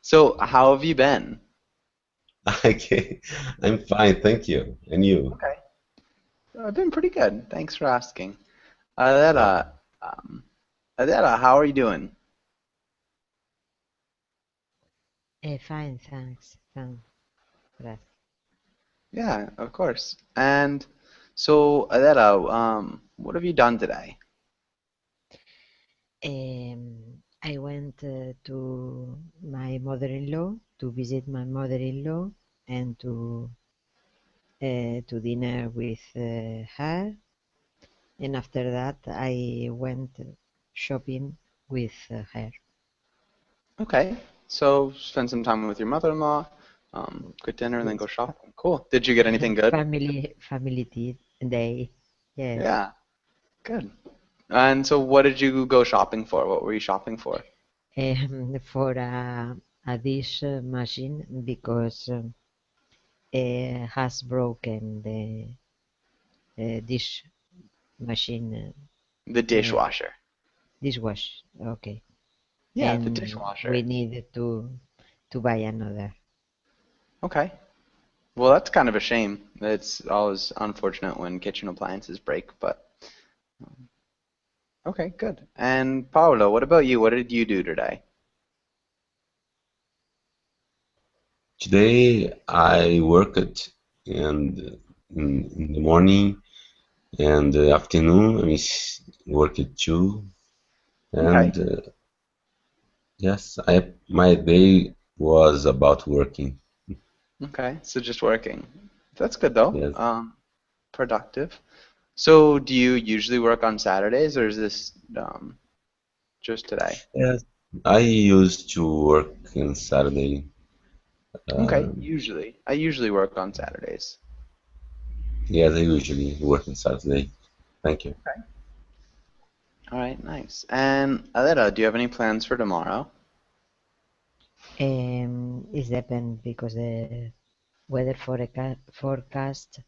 So, how have you been? Okay, I'm fine, thank you. And you? Okay. I've been pretty good. Thanks for asking. Uh, Adela, um, Adela, how are you doing? Fine, thanks. Thanks for asking. Yeah, of course. And so, Adela, what have you done today? I went to my mother-in-law to visit my mother-in-law and to dinner with her. And after that, I went shopping with her. Okay. So, spend some time with your mother-in-law, good dinner, and then go Yes, shopping. Cool. Did you get anything good? day. Yes. Yeah, good. And so, what did you go shopping for? What were you shopping for? For a dish machine because has broken the dish machine The uh, dishwasher. dishwash. Okay, Yeah, the and we dishwasher. needed to buy another. Okay. Well, that's kind of a shame. It's always unfortunate when kitchen appliances break, but okay, good. And Paolo, what about you? What did you do today? Today I worked and in the morning and the afternoon worked too. Okay, And yes, my day was about working. okay. So just working. That's good though. Yes, Productive. So do you usually work on Saturdays or is this just today? yes. I used to work on Saturday. Okay, Um, usually. I usually work on Saturdays. yes, I usually work on Saturday. Thank you. Okay. All right, nice. And Alera, do you have any plans for tomorrow? It depends because the weather forecast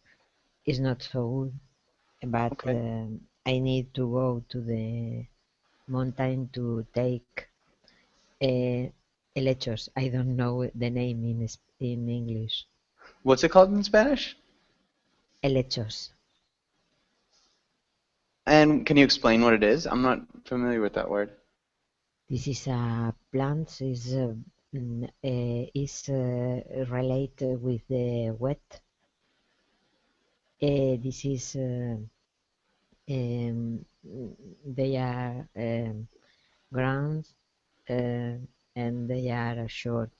is not so good. But Okay. I need to go to the mountain to take uh, helechos. I don't know the name in English. What's it called in Spanish? Helechos. And can you explain what it is? I'm not familiar with that word. This is a plant is related with the wet. This is um, they are grounds and they are short.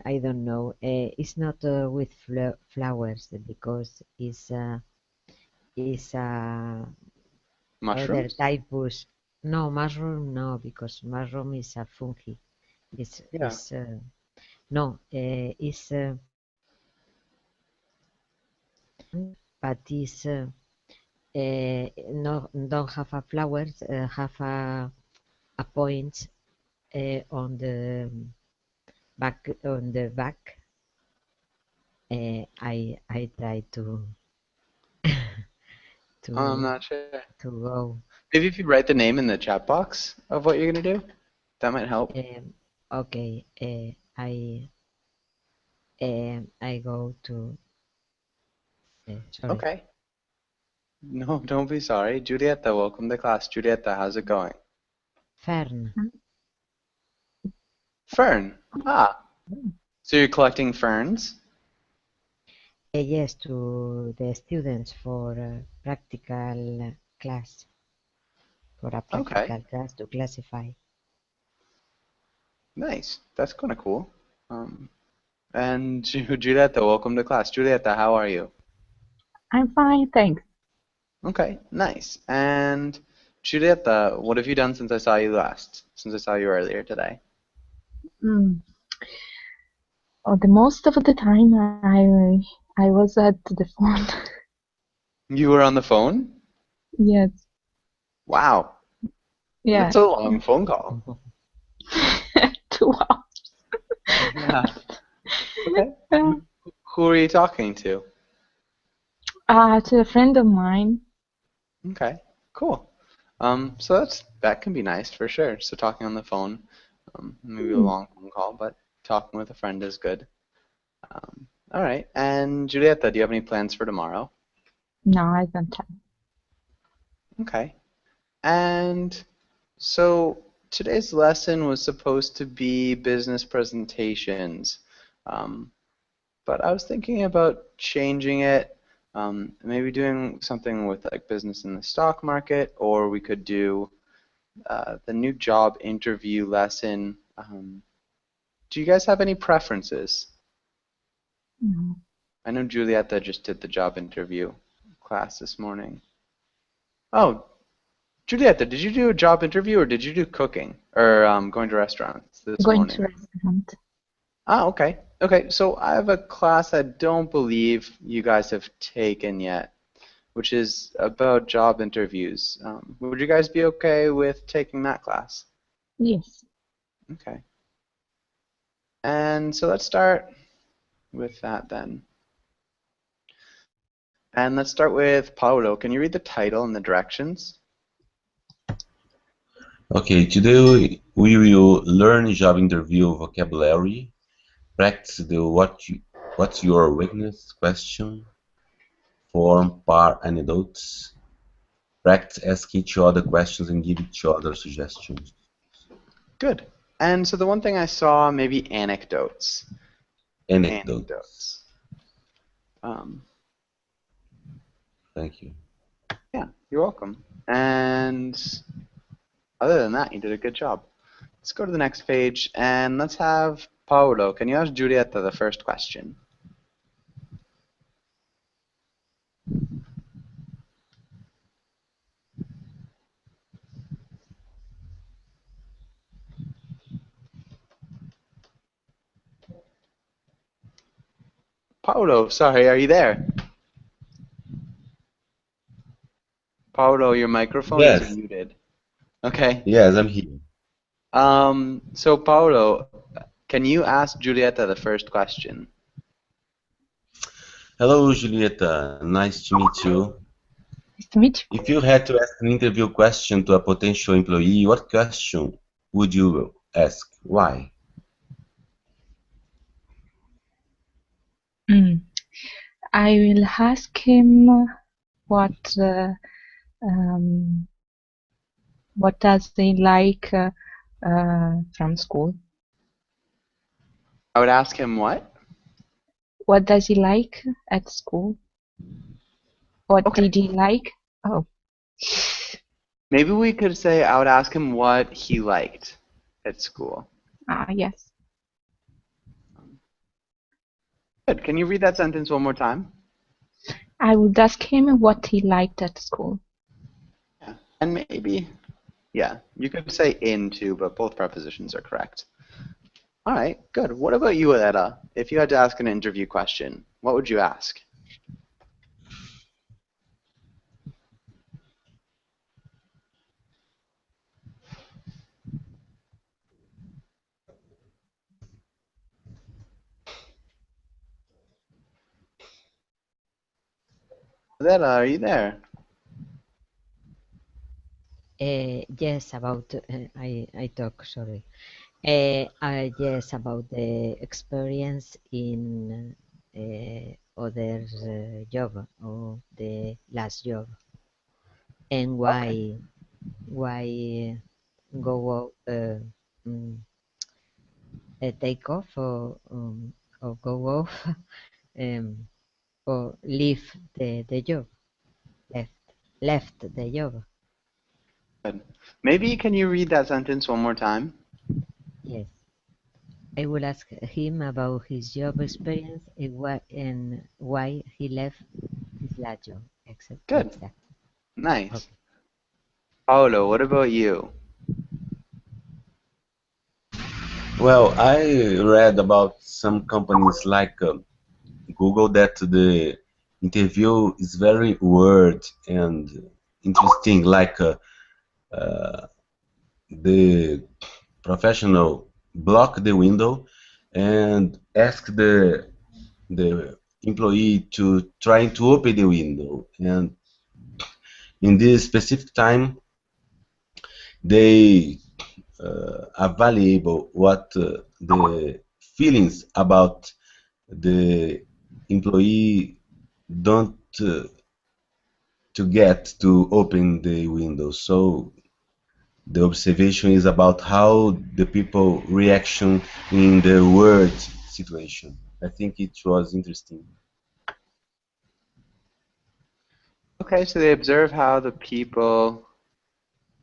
I don't know. It's not with flowers because it's other Mushrooms? types. No, mushroom no, because mushroom is a fungi. Yeah. It's no, it's but it's no don't have a flowers. Have a point on the back. I try I'm to not sure. to go. Maybe if you write the name in the chat box of what you're gonna do, that might help. Okay, I go to sorry. Okay. No, don't be sorry. Julieta, welcome to class. Julieta, how's it going? Fern. Fern. Ah, so you're collecting ferns? Yes, to the students for practical class, for a Okay, practical class to classify. nice. That's kind of cool. Um, and Julieta, welcome to class. Julieta, how are you? I'm fine, thanks. Okay, nice. And Julieta, what have you done since I saw you last? Since I saw you earlier today? Mm. Oh, the most of the time I was at the phone. You were on the phone? Yes, Wow, yeah. that's a long phone call. 2 hours. Yeah. Okay. Uh, Who are you talking to? to a friend of mine. Okay, cool. So that can be nice for sure. So talking on the phone. Maybe a Hmm. long phone call, but talking with a friend is good. All right. And Julieta, do you have any plans for tomorrow? No, I don't have. Okay. And so today's lesson was supposed to be business presentations, um, but I was thinking about changing it, maybe doing something with like business in the stock market, or we could do the new job interview lesson. Do you guys have any preferences? No. I know Julieta just did the job interview class this morning. Oh, Julieta, did you do a job interview or did you do cooking or going to restaurants this Going to morning? restaurant. Ah, okay. Okay, so I have a class I don't believe you guys have taken yet, which is about job interviews. Would you guys be okay with taking that class? Yes. Okay. And so let's start with that then. And let's start with Paulo. Can you read the title and the directions? Okay, today we will learn job interview vocabulary, practice the what's your weakness question, form par anecdotes, practice ask each other questions and give each other suggestions. Good. And so the one thing I saw, maybe anecdotes. Anecdotes. Anecdotes. Um, Thank you. yeah, you're welcome. And other than that, you did a good job. Let's go to the next page and let's have Paolo. Can you ask Giulietta the first question? Paolo, sorry, are you there? Paolo, your microphone is Yes, muted. Okay. yes, I'm here. So Paolo, can you ask Giulietta the first question? Hello, Julieta. Nice to meet you. Nice to meet you. If you had to ask an interview question to a potential employee, what question would you ask? Why? Mm. I will ask him what um, what does he like from school? I would ask him what? What does he like at school? What Okay. did he like? Oh, Maybe we could say I would ask him what he liked at school. yes. Good. Can you read that sentence one more time? I would ask him what he liked at school. Yeah. And maybe, yeah, you could say in too, but both prepositions are correct. All right, good. What about you, Etta? If you had to ask an interview question, what would you ask? Etta, are you there? Yes, about I talk. Sorry. Yes, about the experience in other job or the last job and Okay. why go mm, take off or go off um, or leave the job left left the job. Good. Maybe can you read that sentence one more time? Yes. I will ask him about his job experience and why he left his last job. Good. Exactly. Nice. Okay. Paolo, what about you? Well, I read about some companies like Google that the interview is very word and interesting, like the professional block the window and ask the employee to try to open the window, and in this specific time they available what the feelings about the employee don't to get to open the window. So the observation is about how the people reaction in the word situation. I think it was interesting. Okay, so they observe how the people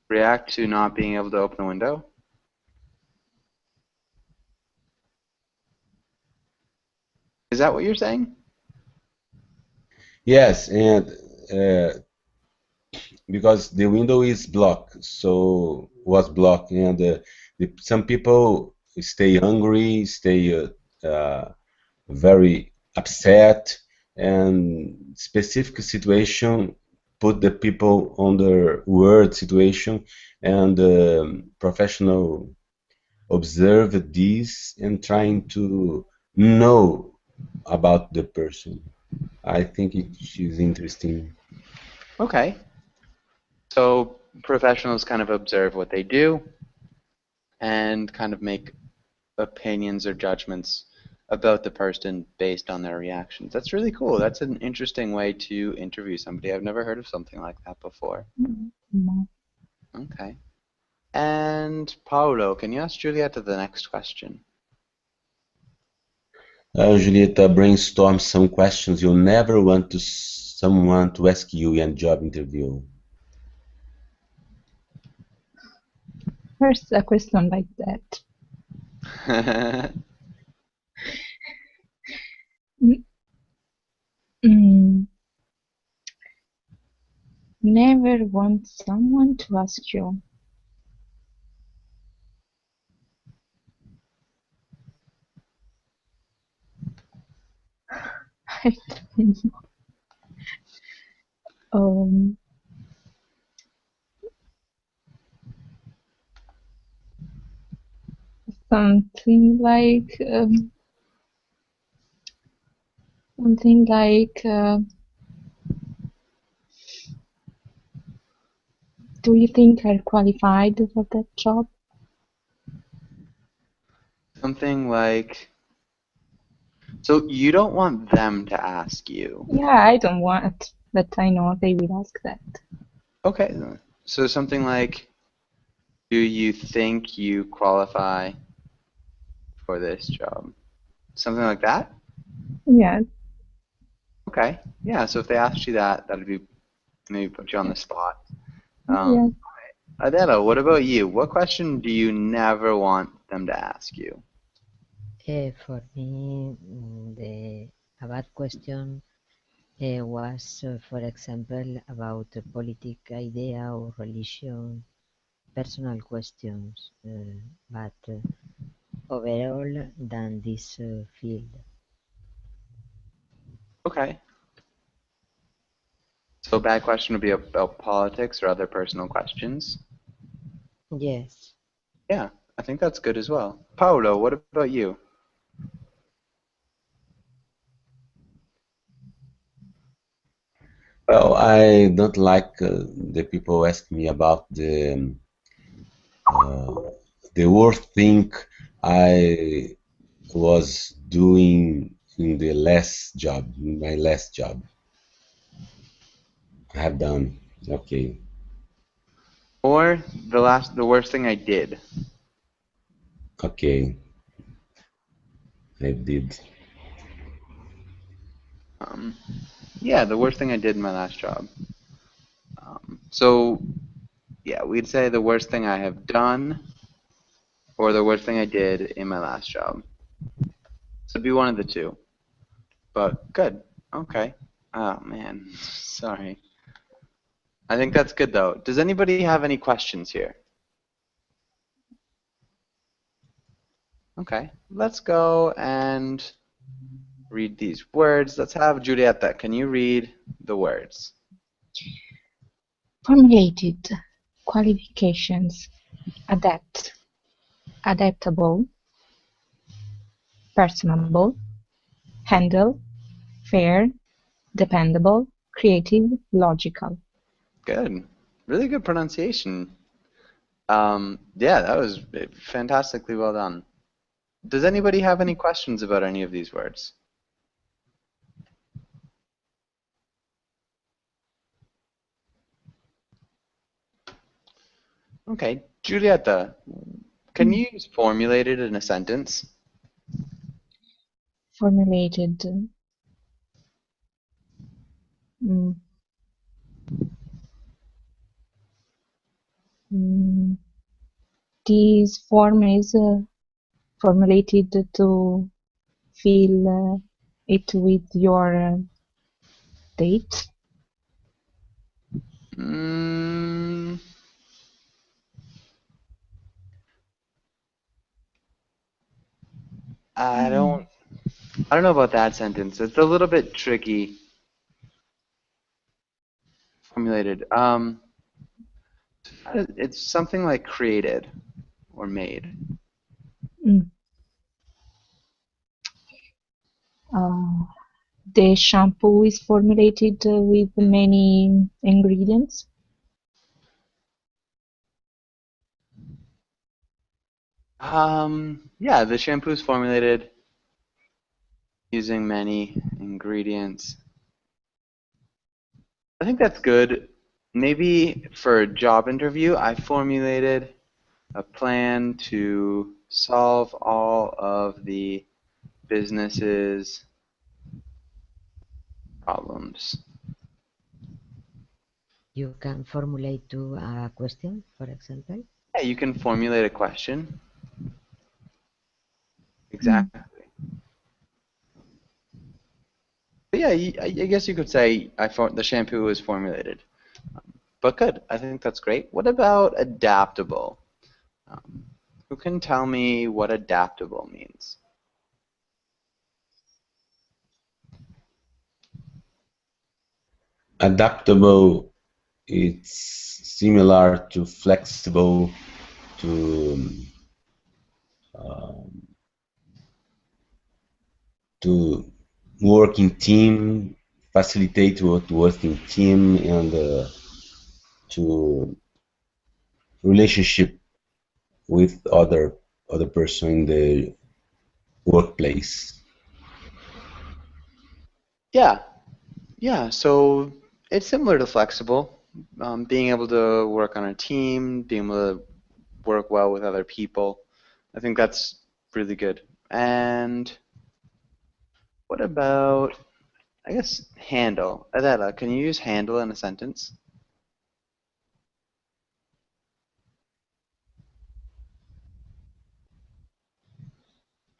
react to not being able to open a window. Is that what you're saying? Yes, and because the window is blocked, so was blocked, and some people stay hungry, stay very upset, and specific situation put the people on the word situation, and professional observe this and trying to know about the person. I think it is interesting. Okay. So professionals kind of observe what they do and kind of make opinions or judgments about the person based on their reactions. That's really cool. That's an interesting way to interview somebody. I've never heard of something like that before. No. Okay. And Paulo, can you ask Julieta the next question? Julieta, brainstorm some questions you never want to someone to ask you in a job interview. First, a question like that. Mm, never want someone to ask you. I don't know. Something like something like do you think I'm qualified for that job? Something like, so you don't want them to ask you. Yeah, I don't want, but I know they will ask that. Okay, so something like, do you think you qualify for this job? Something like that? Yeah. Okay, yeah, so if they asked you that, that'd be maybe put you on the spot. Yeah. Adela, what about you? What question do you never want them to ask you? For me, a bad question was, for example, about a politic idea or religion, personal questions, but overall than this field. Okay. So a bad question would be about politics or other personal questions. Yes. Yeah, I think that's good as well. Paolo, what about you? Well, I don't like the people ask me about the worst thing I was doing in the last job, in my last job. I have done. Okay. Or the worst thing I did. Okay. I did. Yeah, the worst thing I did in my last job. So yeah, we'd say the worst thing I have done or the worst thing I did in my last job. So it'd be one of the two. But good. Okay. Oh man, sorry. I think that's good though. Does anybody have any questions here? Okay, let's go and read these words. Let's have Julieta. Can you read the words? Formulated qualifications: adept, adaptable, personable, handle, fair, dependable, creative, logical. Good. Really good pronunciation. Yeah, that was fantastically well done. Does anybody have any questions about any of these words? Okay, Julieta, can you use formulated in a sentence? Formulated. Mm, mm, this form is formulated to fill it with your date. Mm, I don't know about that sentence. It's a little bit tricky. Formulated. It's something like created or made. Mm. Uh, the shampoo is formulated with many ingredients. Yeah, the shampoo is formulated using many ingredients. I think that's good. Maybe for a job interview, I formulated a plan to solve all of the business's problems. You can formulate to a question, for example. Yeah, you can formulate a question. Mm. Exactly. But yeah, I guess you could say the shampoo was formulated. But good. I think that's great. What about adaptable? Um, who can tell me what adaptable means? Adaptable, it's similar to flexible, to um, to work in team, facilitate to work in team, and to relationship with other person in the workplace. Yeah, yeah. So it's similar to flexible, being able to work on a team, being able to work well with other people. I think that's really good. And what about, I guess, handle? Adela, can you use handle in a sentence?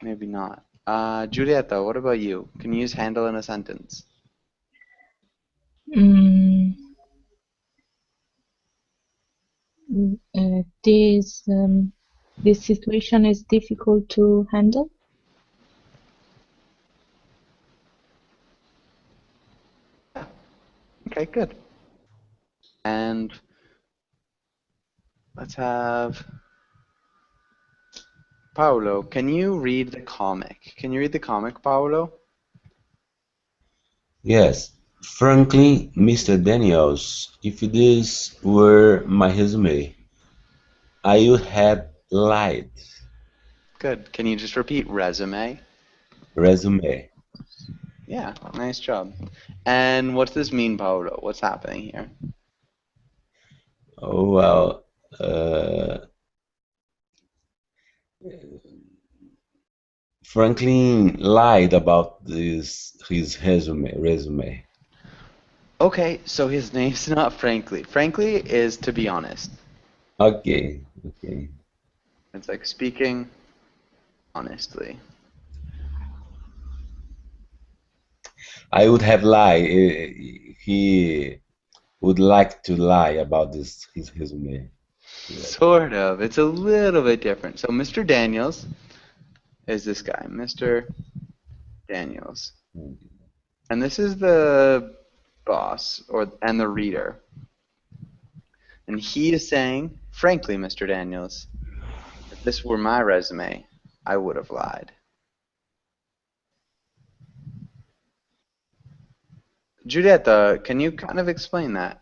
Maybe not. Giulietta, what about you? Can you use handle in a sentence? Mm, this situation is difficult to handle. Okay, good. And let's have Paolo. Can you read the comic? Can you read the comic, Paolo? Yes, frankly, Mr. Daniels, if this were my resume, I would have lied. Good. Can you just repeat resume? Resume. Yeah, nice job. And what's this mean, Paolo? What's happening here? Oh well, uh, Franklin lied about this his resume. Okay, so his name's not Frankly. Frankly is to be honest. Okay, okay. It's like speaking honestly. I would have lied. He would like to lie about this his resume. Yeah. Sort of. It's a little bit different. So Mr. Daniels is this guy, Mr. Daniels. And this is the boss and the reader. And he is saying, frankly, Mr. Daniels, if this were my resume, I would have lied. Julieta, can you kind of explain that?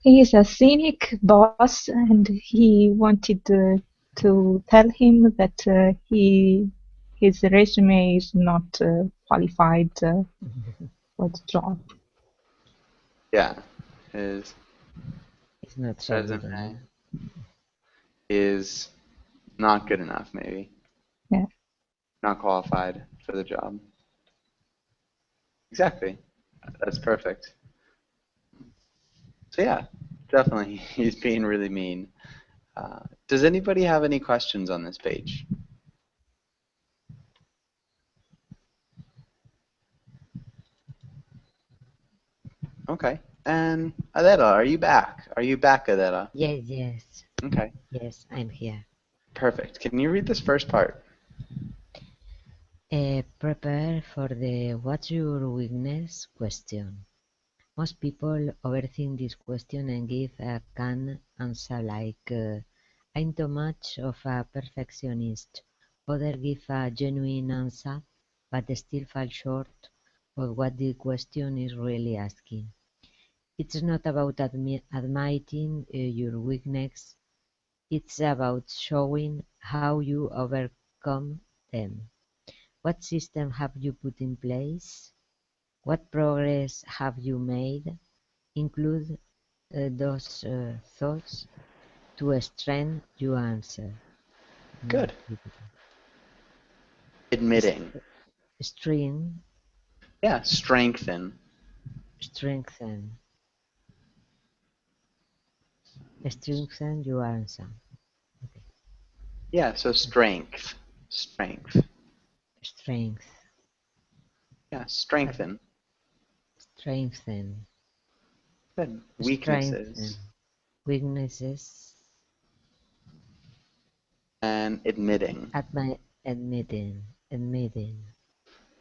He is a cynic boss, and he wanted to tell him that his resume is not qualified for the job. Yeah. His It's not so good resume enough. is not good enough, maybe. Yeah. Not qualified for the job. Exactly. That's perfect. So yeah, definitely, he's being really mean. Does anybody have any questions on this page? Okay. And Adela, are you back? Are you back, Adela? Yes, yes, Okay. yes, I'm here. Perfect. Can you read this first part? Prepare for the what's your weakness question. Most people overthink this question and give a canned answer like, I'm too much of a perfectionist. Others give a genuine answer, but still fall short of what the question is really asking. It's not about admitting your weakness, it's about showing how you overcome them. What system have you put in place? What progress have you made? Include those thoughts to strengthen your answer. Good. Repeat it. Admitting. String, Yeah, strengthen. strengthen, strengthen your answer. Okay. Yeah, so strength. Strength. Strength, Yeah, strengthen. strengthen, Good. strengthen. Weaknesses. Weaknesses, And admitting. admitting, admitting,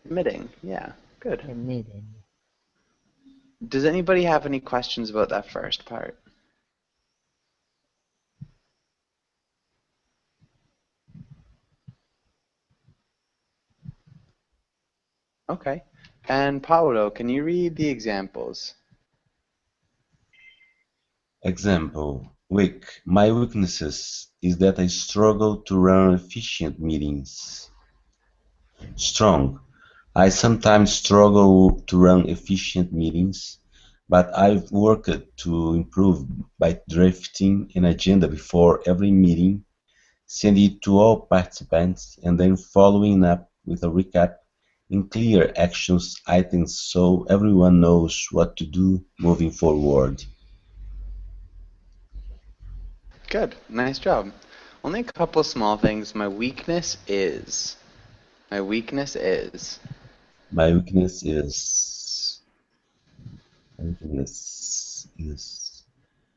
Admitting. Yeah, good. admitting. Does anybody have any questions about that first part? Okay. And Paolo, can you read the examples? Example: weak. My weaknesses is that I struggle to run efficient meetings. Strong. I sometimes struggle to run efficient meetings, but I've worked to improve by drafting an agenda before every meeting, send it to all participants, and then following up with a recap and clear actions items so everyone knows what to do moving forward. Good. Nice job. Only a couple small things. My weakness is. My weakness is. My weakness is. My weakness is.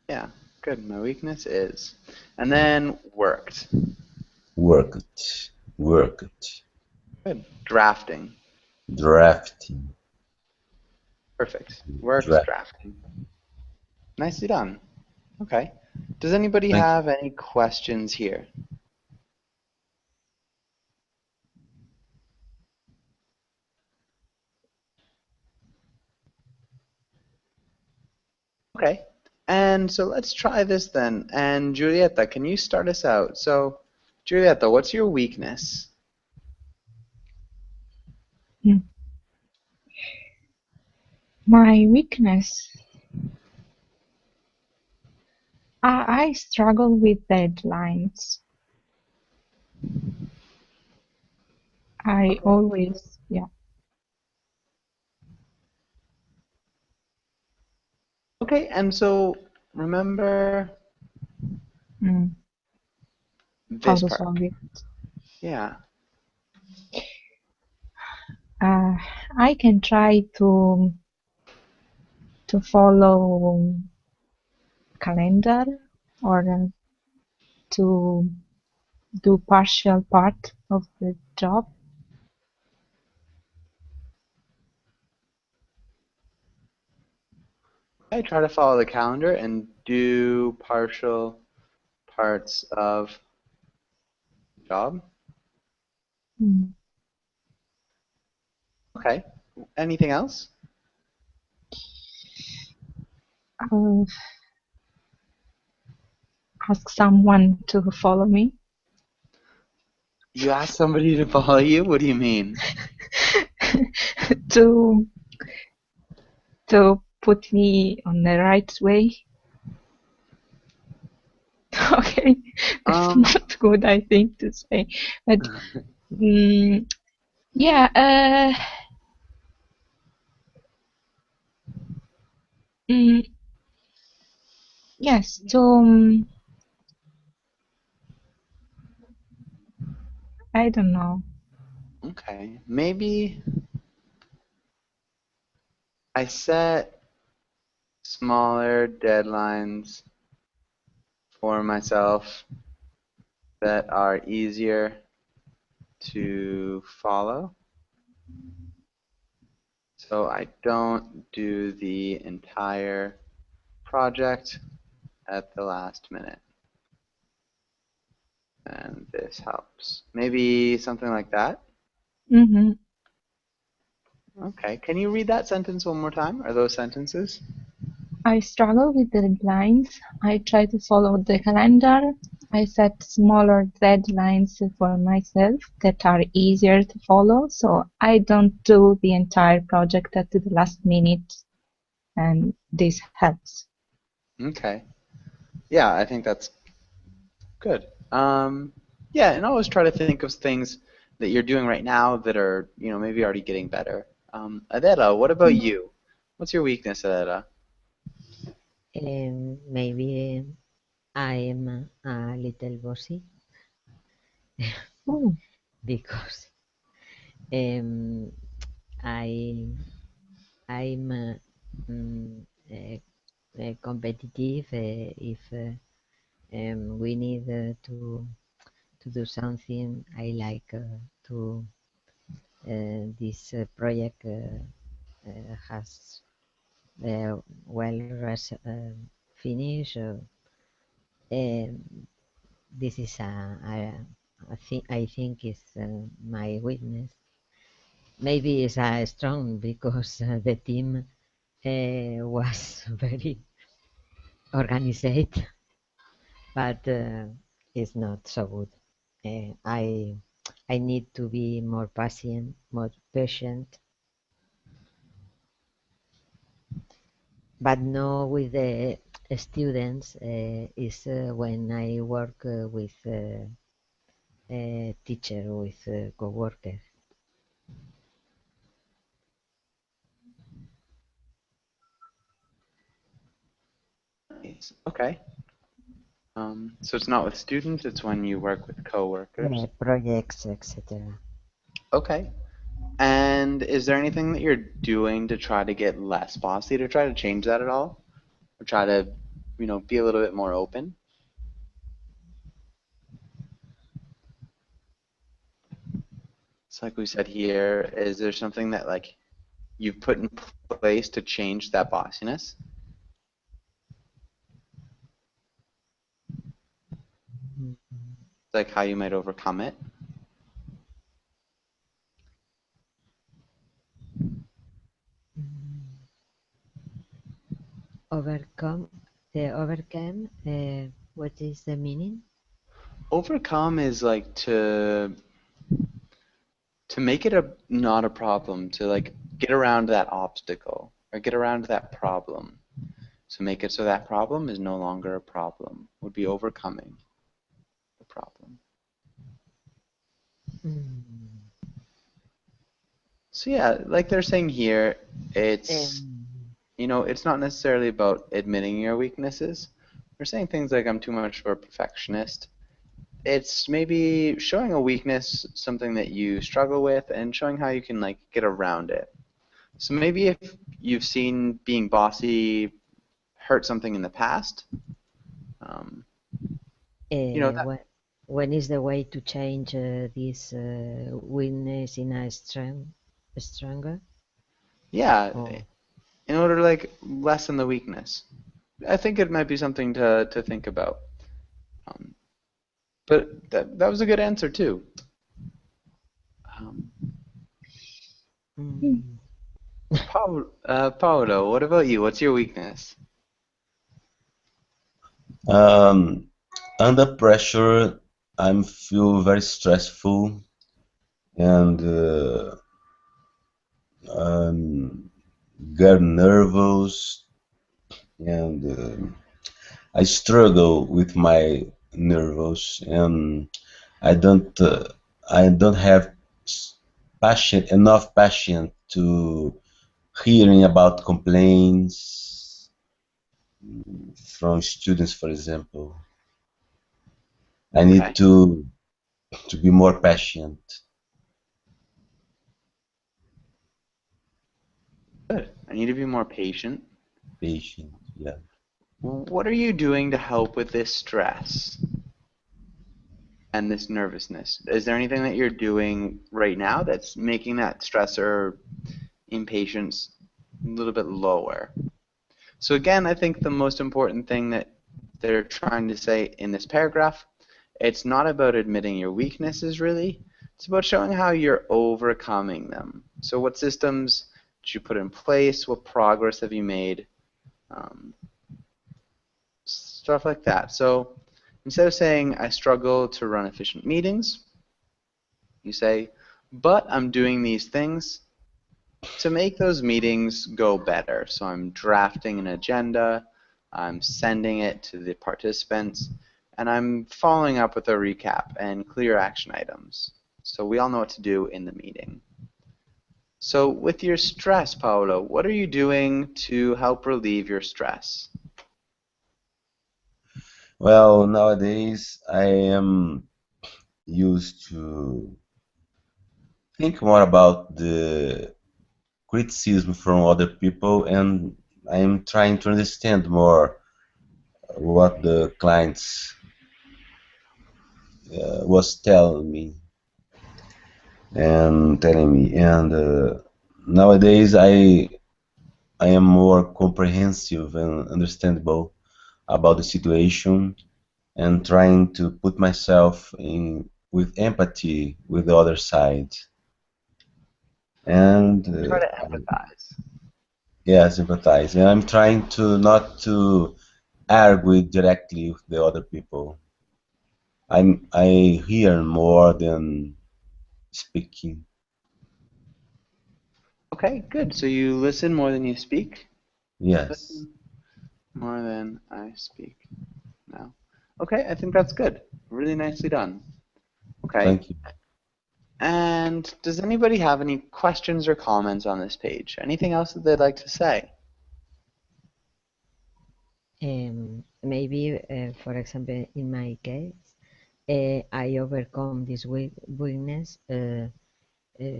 Yeah, good. My weakness is. And then worked. Worked. Worked. Good. Drafting. Drafting. Perfect. Worked, Draft. drafting. Nicely done. Okay. Does anybody Thank you. have any questions here? Okay. And so let's try this then. And Giulietta, can you start us out? So, Giulietta, what's your weakness? Hmm. My weakness. I struggle with deadlines. I Okay. always, yeah. Okay, and so remember Mm. How this to part. solve it? Yeah. Uh, I can try to follow calendar or to do partial part of the job. I try to follow the calendar and do partial parts of the job. Mm. Okay. Anything else? Uh, ask someone to follow me. You asked somebody to follow you? What do you mean? to put me on the right way. Okay, that's not good, I think, to say, but yeah. Yes. So I don't know. Okay, maybe I set smaller deadlines for myself that are easier to follow. So I don't do the entire project at the last minute. And this helps. Maybe something like that? Mm-hmm. Okay. Can you read that sentence one more time? Are those sentences? I struggle with the deadlines. I try to follow the calendar. I set smaller deadlines for myself that are easier to follow, so I don't do the entire project at the last minute, and this helps. Okay. Yeah, I think that's good. Yeah, and always try to think of things that you're doing right now that are, maybe already getting better. Adela, what about you? What's your weakness, Adela? Maybe I'm a little bossy Oh. because um, I'm competitive if we need to do something. I like to this project has well finished. This is I think is my weakness. Maybe it's strong because the team was very organized, but it's not so good. I need to be more patient, but no with the students is when I work with teacher, with co-workers. Nice. Okay. So it's not with students, it's when you work with coworkers. Projects, etc. Okay. And is there anything that you're doing to try to get less bossy, to try to change that at all? Or try to, be a little bit more open? It's like we said here, is there something that like you've put in place to change that bossiness? Like how you might overcome it? Overcome, what is the meaning? Overcome is like to make it not a problem, to like get around that obstacle or get around that problem. So make it so that problem is no longer a problem, would be overcoming the problem. So yeah, like they're saying here, it's it's not necessarily about admitting your weaknesses. They're saying things like I'm too much of a perfectionist. It's maybe showing a weakness, something that you struggle with, and showing how you can like get around it. So maybe if you've seen being bossy hurt something in the past, when is the way to change this weakness in a stronger? Yeah, in order to like lessen the weakness. I think it might be something to think about. But that was a good answer too. Paolo, what about you? What's your weakness? Under pressure, I feel very stressful and get nervous and I struggle with my nerves and I don't uh, I don't have enough passion to hearing about complaints from students, for example. I need Okay, to be more patient. good. I need to be more patient. Patient, yeah. What are you doing to help with this stress and this nervousness? Is there anything that you're doing right now that's making that stress or impatience a little bit lower? So again, I think the most important thing that they're trying to say in this paragraph, it's not about admitting your weaknesses really. It's about showing how you're overcoming them. So what systems did you put in place? What progress have you made? Um, Stuff like that. So instead of saying, I struggle to run efficient meetings, you say, but I'm doing these things to make those meetings go better. So I'm drafting an agenda, I'm sending it to the participants, and I'm following up with a recap and clear action items. So we all know what to do in the meeting. So with your stress, Paolo, what are you doing to help relieve your stress? Well, nowadays I am used to think more about the criticism from other people and I am trying to understand more what the clients was telling me and nowadays I am more comprehensive and understandable about the situation and trying to put myself in with empathy with the other side and Try to empathize. yeah, sympathize and I'm trying to not to argue directly with the other people. I hear more than speaking. Okay, good. So you listen more than you speak? Yes. Listen more than I speak now. Okay, I think that's good. Really nicely done. Okay. Thank you. And does anybody have any questions or comments on this page? Anything else that they'd like to say? Maybe, for example, in my case, I overcome this weakness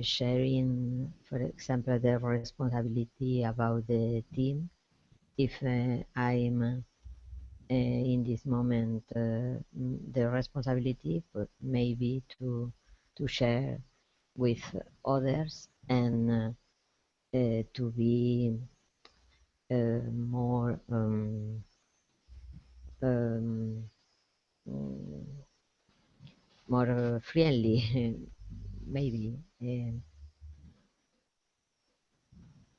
sharing, for example, the responsibility about the team. If I'm in this moment the responsibility, but maybe to share with others and to be more um, mm, more friendly, maybe.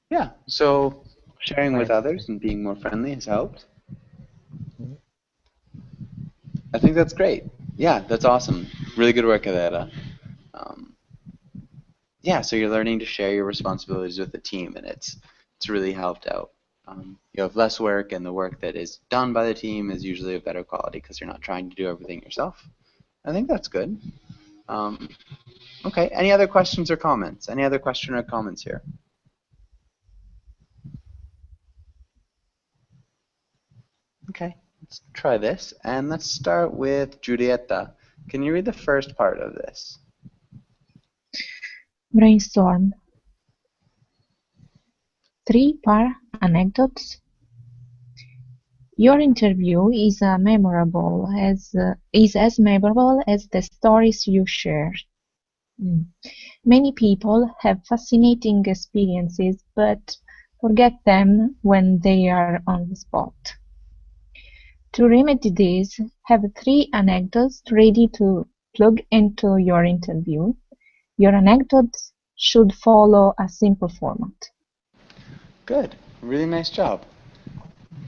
Yeah, so sharing For with example. others and being more friendly has helped. Mm. I think that's great. Yeah, that's awesome. Really good work, Adela. Um, yeah, so you're learning to share your responsibilities with the team, and it's really helped out. You have less work, and the work that is done by the team is usually of better quality because you're not trying to do everything yourself. I think that's good. Um, okay, any other questions or comments? Any other question or comments here? Okay, let's try this, and let's start with Giulietta. Can you read the first part of this? Brainstorm. 3 par anecdotes. Your interview is as memorable as the stories you share. Many people have fascinating experiences but forget them when they are on the spot. To remedy this, have 3 anecdotes ready to plug into your interview. Your anecdotes should follow a simple format. Good, really nice job.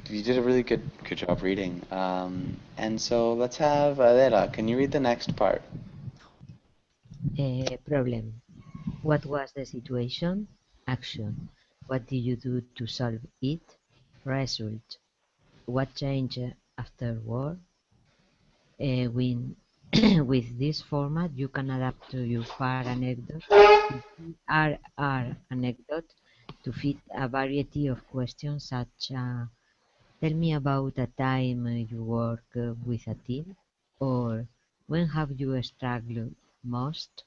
you did a really good job reading. And so let's have Adela. Can you read the next part? Problem. What was the situation? Action. What did you do to solve it? Result. What changed afterward? When, with this format, you can adapt to your par anecdote, RR anecdote, to fit a variety of questions such as tell me about a time you work with a team, or when have you struggled most?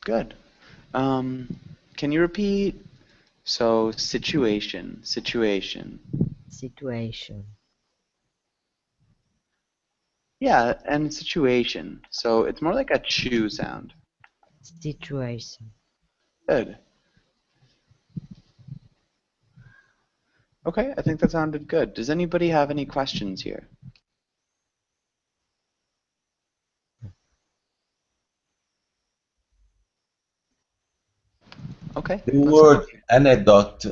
Good. Can you repeat? So situation. Situation. Yeah, and situation. So it's more like a chew sound. Situation. Good. Okay, I think that sounded good. Does anybody have any questions here? Okay, The let's go. word anecdote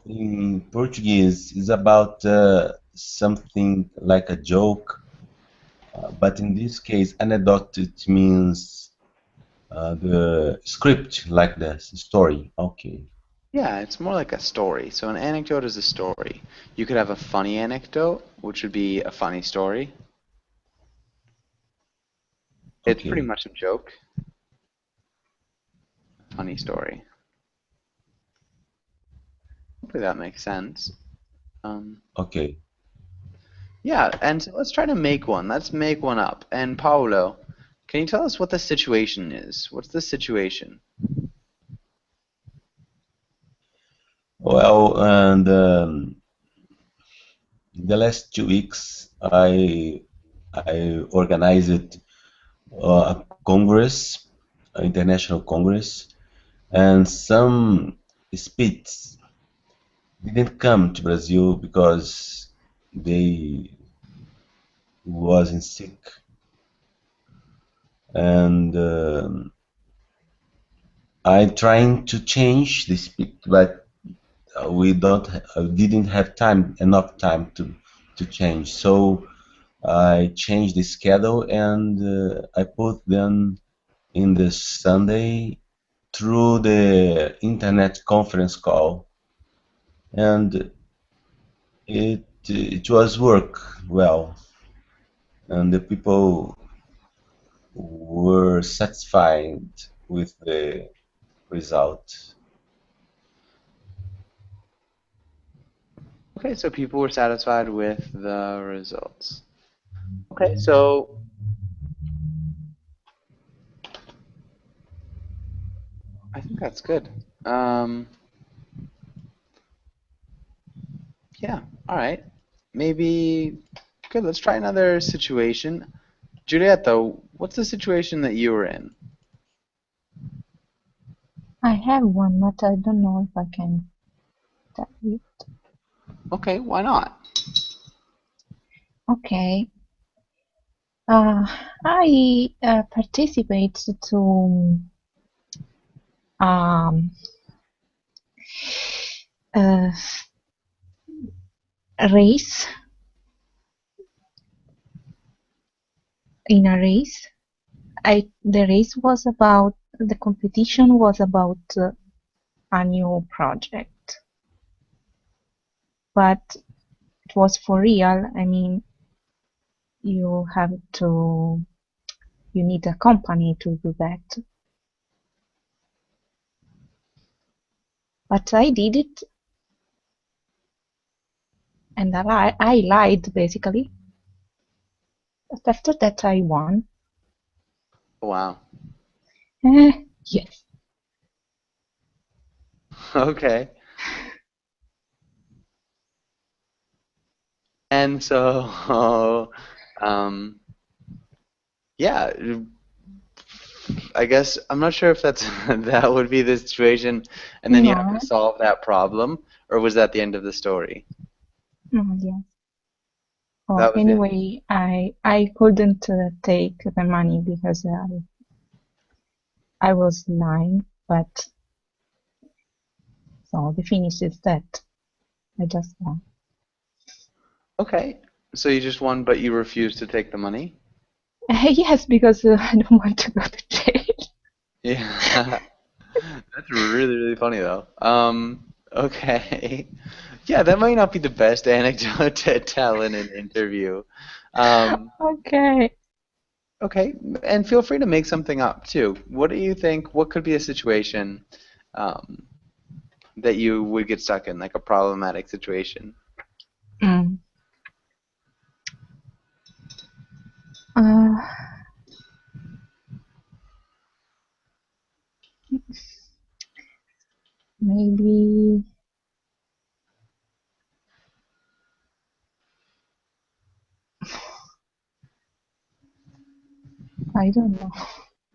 in Portuguese is about something like a joke, but in this case, anecdote it means the script, like the story. Okay. Yeah, it's more like a story. So an anecdote is a story. You could have a funny anecdote, which would be a funny story. It's pretty Okay. much a joke. Funny story. Hopefully that makes sense. Okay. Yeah, and so let's try to make one. Let's make one up. And Paulo, can you tell us what the situation is? What's the situation? Well, and the last 2 weeks, I organized a congress, an international congress, and some speeches didn't come to Brazil because they wasn't sick, and I trying to change the speech, but we don't didn't have time enough time to change. So I changed the schedule and I put them in the Sunday through the internet conference call, and it was work well, and the people were satisfied with the result. Okay, so people were satisfied with the results. Okay, so I think that's good. Yeah, all right. Maybe good. Let's try another situation. Julieta, what's the situation that you were in? I have one, but I don't know if I can tell you. Okay, why not? Okay. I participate to um, uh, a race in a race. The competition was about a new project, but it was for real. I mean, you have to, you need a company to do that. But I did it, and I lied basically. But after that, I won. Wow. Yes. Okay. And so, yeah, I guess I'm not sure if that's that would be the situation, and then you have No, to solve that problem, or was that the end of the story? no, yes. Well, That was the end. anyway, I couldn't take the money because I was lying. But so the finish is that I just won. Okay. So you just won, but you refused to take the money? Yes, because I don't want to go to jail. Yeah. That's really, really funny though. Okay. Yeah, that might not be the best anecdote to tell in an interview. Um, Okay. okay, and feel free to make something up too. What do you think? What could be a situation um, that you would get stuck in, like a problematic situation? Mm. Uh, maybe I don't know.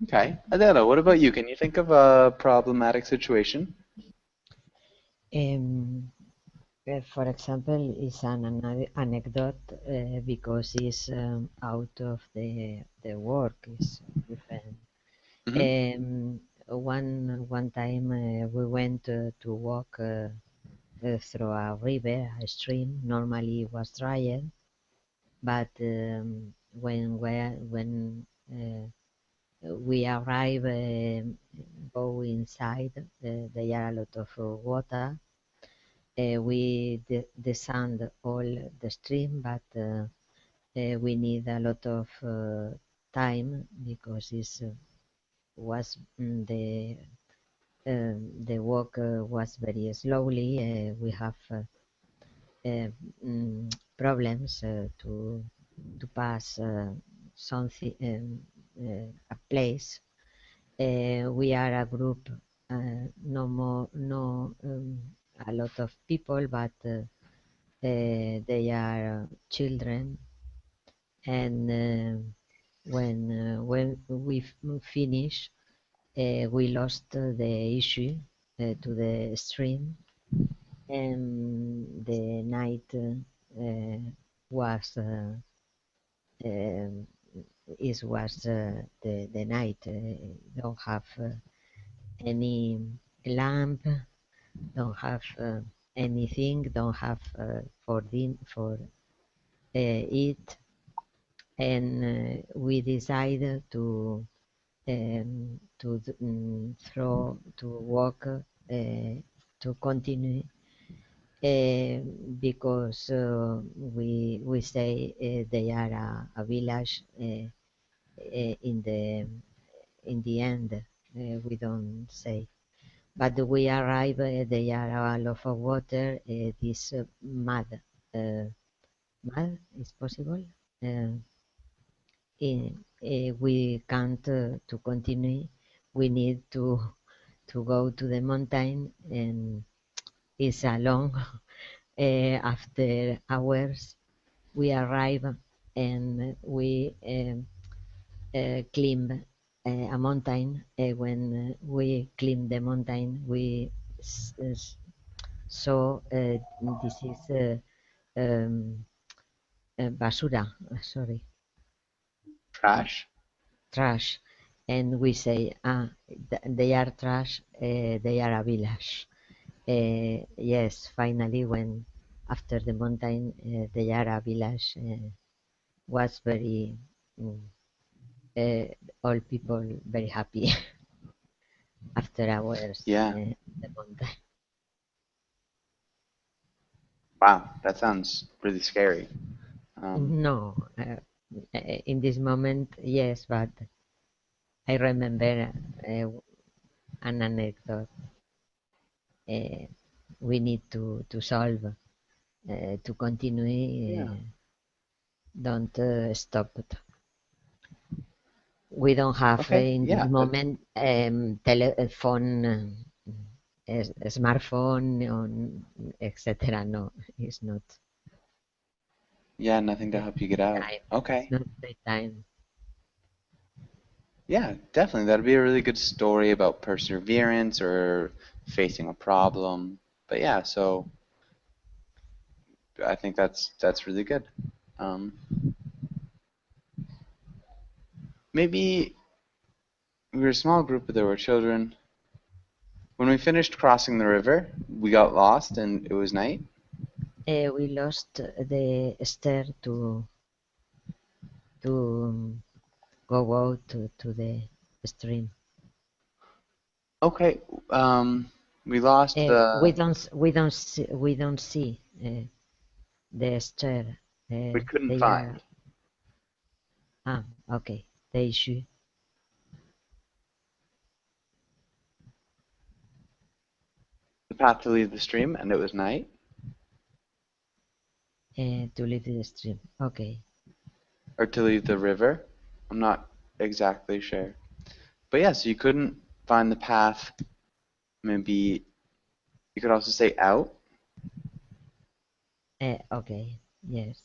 Okay. Adela, what about you? Can you think of a problematic situation? Um, for example, is an anecdote because it's out of the work is different. Hmm. One time we went to walk through a river, a stream. Normally it was drier, but when we arrive, go inside, there are a lot of water. We descend all the stream, but we need a lot of time because it was the walk was very slowly. We have uh, problems to pass something a place. We are a group, no more, no a lot of people, but they are children, and when we finish, we lost the issue to the stream, and the night was um, it was the night. Don't have any lamp, don't have anything, don't have for eat, and we decided to walk to continue because we say they are a village in the end. We don't say, but we arrive. They are a lot of water. This mud, mud is possible. We can't to continue. We need to go to the mountain, and it's a long. After hours, we arrive and we climb a mountain. When we climb the mountain, we saw this is um, basura, sorry, Trash? trash, and we say, they are trash, they are a village. Yes, finally, when after the mountain, they are a village, was very, mm, all people very happy after hours Yeah. the mountain. Wow, that sounds really scary. No, in this moment, yes, but I remember an anecdote uh, we need to solve to continue. Yeah. Don't stop it. We don't have Okay. in this Yeah. moment telephone, smartphone, etc. No, it's not Yeah, nothing to the help you get out. time. It's Okay. not the time. Yeah, definitely. That'd be a really good story about perseverance or facing a problem. But yeah, so I think that's really good. Um, maybe we were a small group, but there were children. When we finished crossing the river, we got lost and it was night. We lost the stair to go out to the stream. Okay. We lost the. We don't see the stair. We couldn't They find. are okay. The issue. The path to leave the stream, and it was night. To leave the stream. Okay. Or to leave the river. I'm not exactly sure. But yeah, so you couldn't find the path. Maybe you could also say out. Okay. Yes.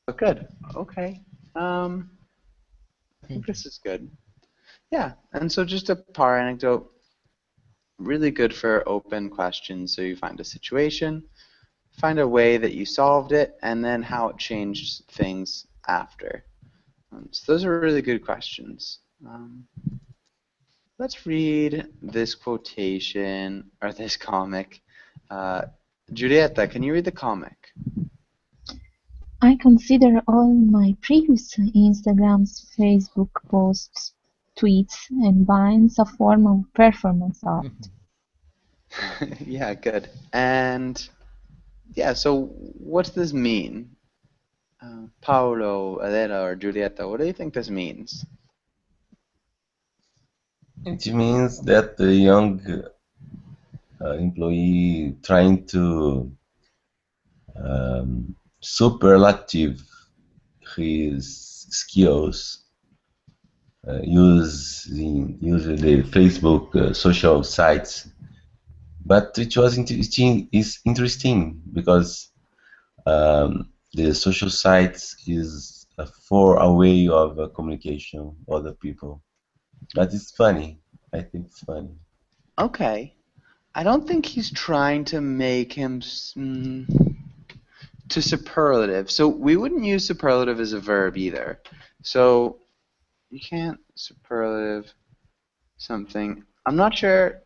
But good. Okay. I think Thank you. this is good. Yeah. And so just a par anecdote. Really good for open questions. So you find a situation, find a way that you solved it, and then how it changed things after. So those are really good questions. Let's read this quotation, or this comic. Giulietta, can you read the comic? I consider all my previous Instagrams, Facebook posts, tweets, and Vines a form of performance art. Yeah, good. And yeah, so what's this mean? Paolo, Adela, or Giulietta, what do you think this means? It means that the young employee trying to superlative his skills using the Facebook social sites. But it was interesting because the social sites is for a way of communication with other people. But it's funny. I think it's funny. Okay. I don't think he's trying to make him to superlative. So we wouldn't use superlative as a verb either. So you can't superlative something. I'm not sure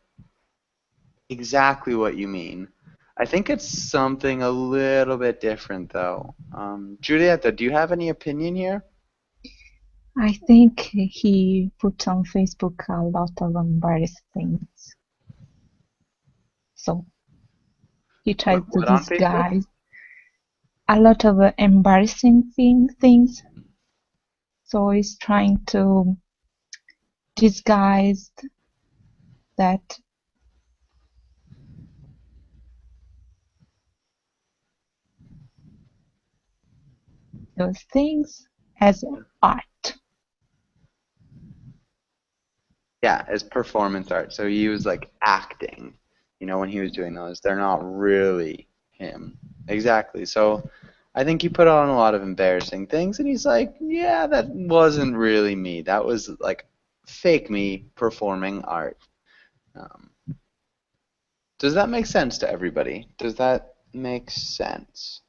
exactly what you mean. I think it's something a little bit different though. Giulietta, do you have any opinion here? I think he put on Facebook a lot of embarrassing things. So he tried to What on Facebook? disguise a lot of embarrassing things. So he's trying to disguise that those things as art. Yeah, as performance art. So he was like acting, when he was doing those. They're not really him. Exactly. So I think he put on a lot of embarrassing things, and he's like, yeah, that wasn't really me. That was like fake me performing art. Does that make sense to everybody? Does that make sense?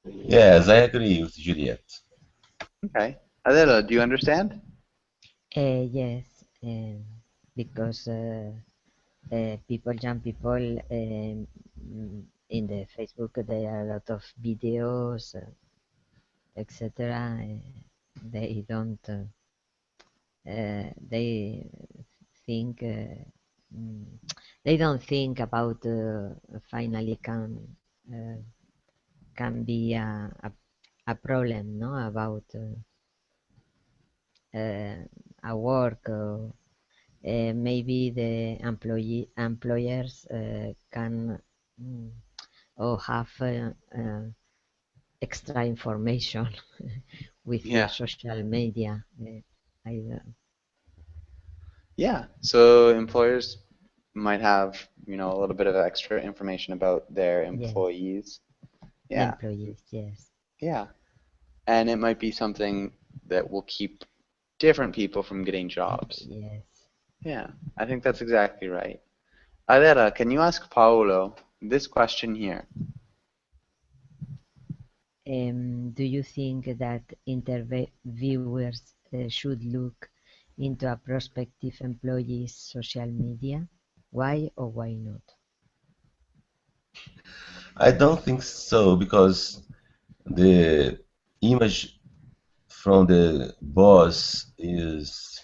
Yes, I agree with Juliet. Okay. Adela, do you understand? Yes, because young people, in the Facebook, there are a lot of videos, etc. They don't. They think. They don't think about finally can be a problem, no, about a work. Maybe the employers can or have extra information with social media. Yeah. So employers might have, a little bit of extra information about their employees. Yeah. Employees, yes. Yeah. And it might be something that will keep different people from getting jobs. Yes. Yeah, I think that's exactly right. Adela, can you ask Paolo this question here? Do you think that interviewers should look into a prospective employee's social media? Why or why not? I don't think so because the image from the boss is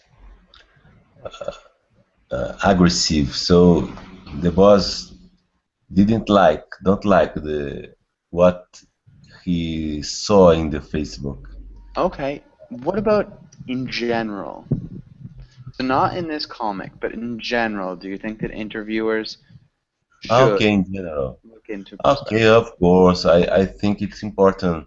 aggressive. So the boss don't like the what he saw in the Facebook. Okay. What about in general? So not in this comic, but in general, do you think that interviewers should Okay, in general. look into Okay, perspective? of course. I think it's important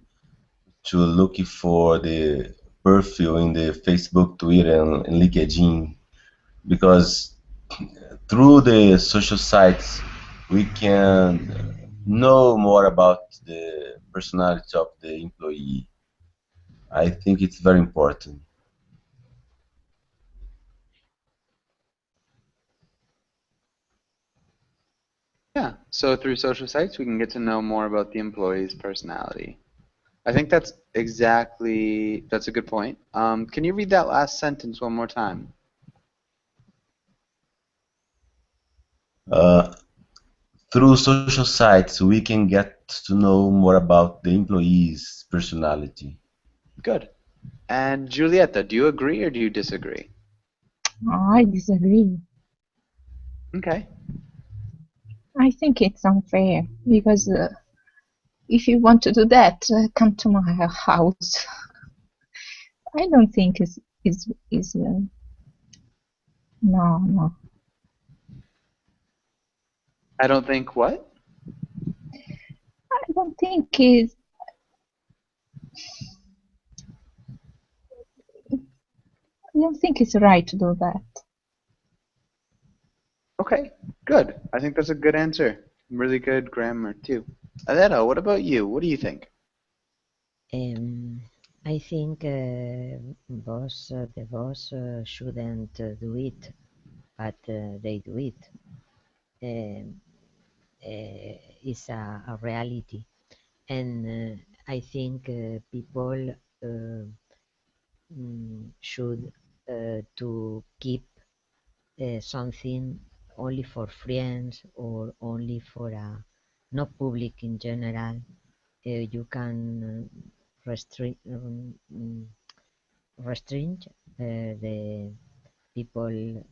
to look for the profile in the Facebook, Twitter, and LinkedIn because through the social sites we can know more about the personality of the employee. I think it's very important. Yeah. So through social sites, we can get to know more about the employee's personality. I think that's a good point. Can you read that last sentence one more time? Uh, Through social sites, we can get to know more about the employee's personality. Good. And Julieta, do you agree or do you disagree? I disagree. Okay. I think it's unfair because if you want to do that, come to my house. I don't think is no. I don't think what? I don't think is I don't think it's right to do that. Okay, good. I think that's a good answer. Really good grammar too. Adela, what about you? What do you think? I think the boss shouldn't do it, but they do it. Um, it's a reality, and I think people should to keep something only for friends or only for a not public in general. You can restrict restrain the people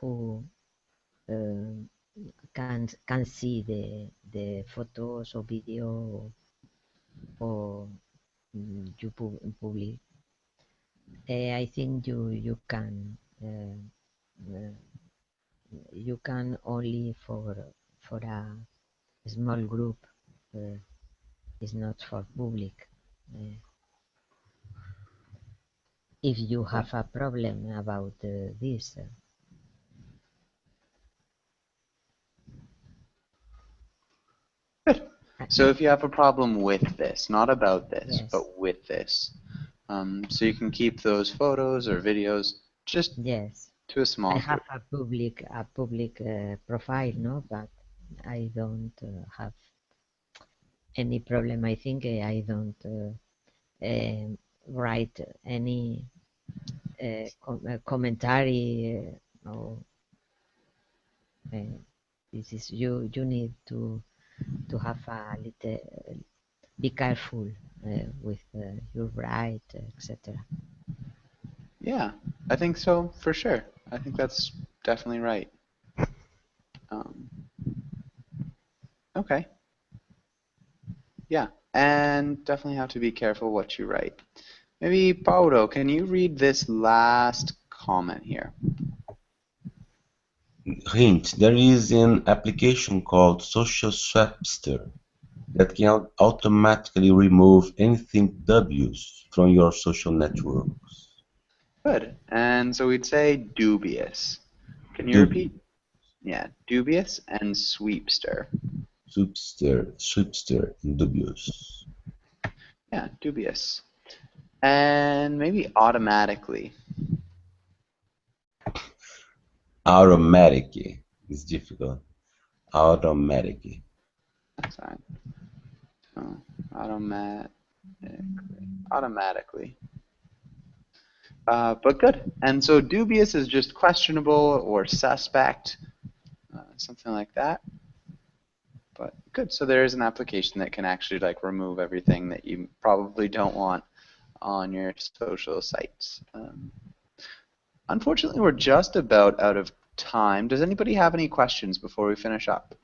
who uh, can see the photos or video or you public. I think uh, you can only for a small group. Uh, it's not for public. Uh, if you have a problem about this, Good. So if you have a problem with this, not about this, yes, but with this, so you can keep those photos or videos just yes. to a I small have group. a public profile, no, but I don't have any problem. I think I don't write any commentary. No, uh, this is you. You need to have a little. Be careful with your right, etc. Yeah, I think so for sure. I think that's definitely right. Um, okay. Yeah, and definitely have to be careful what you write. Maybe Paulo, can you read this last comment here? Hint, there is an application called Social Swapster that can automatically remove anything dubious from your social networks. Good. And so we'd say dubious. Can you Dubious, repeat? Yeah, dubious and sweepster. Swipster, and dubious. Yeah, dubious. And maybe automatically. Automatic is difficult. Automatic. That's fine. So, automatically. Automatically. But good. And so dubious is just questionable or suspect, something like that. But good. So there is an application that can actually like remove everything that you probably don't want on your social sites. Unfortunately, we're just about out of time. Does anybody have any questions before we finish up?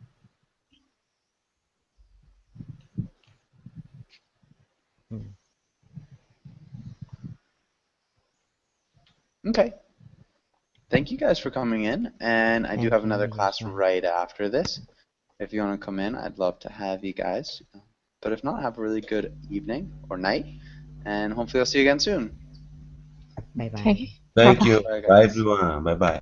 Okay. Thank you guys for coming in, and I do Thank have you, another class Joshua. right after this. If you want to come in, I'd love to have you guys. But if not, have a really good evening or night, and hopefully I'll see you again soon. Bye bye. Okay. Thank Bye-bye. you. Bye, Bye, guys. everyone. Bye-bye.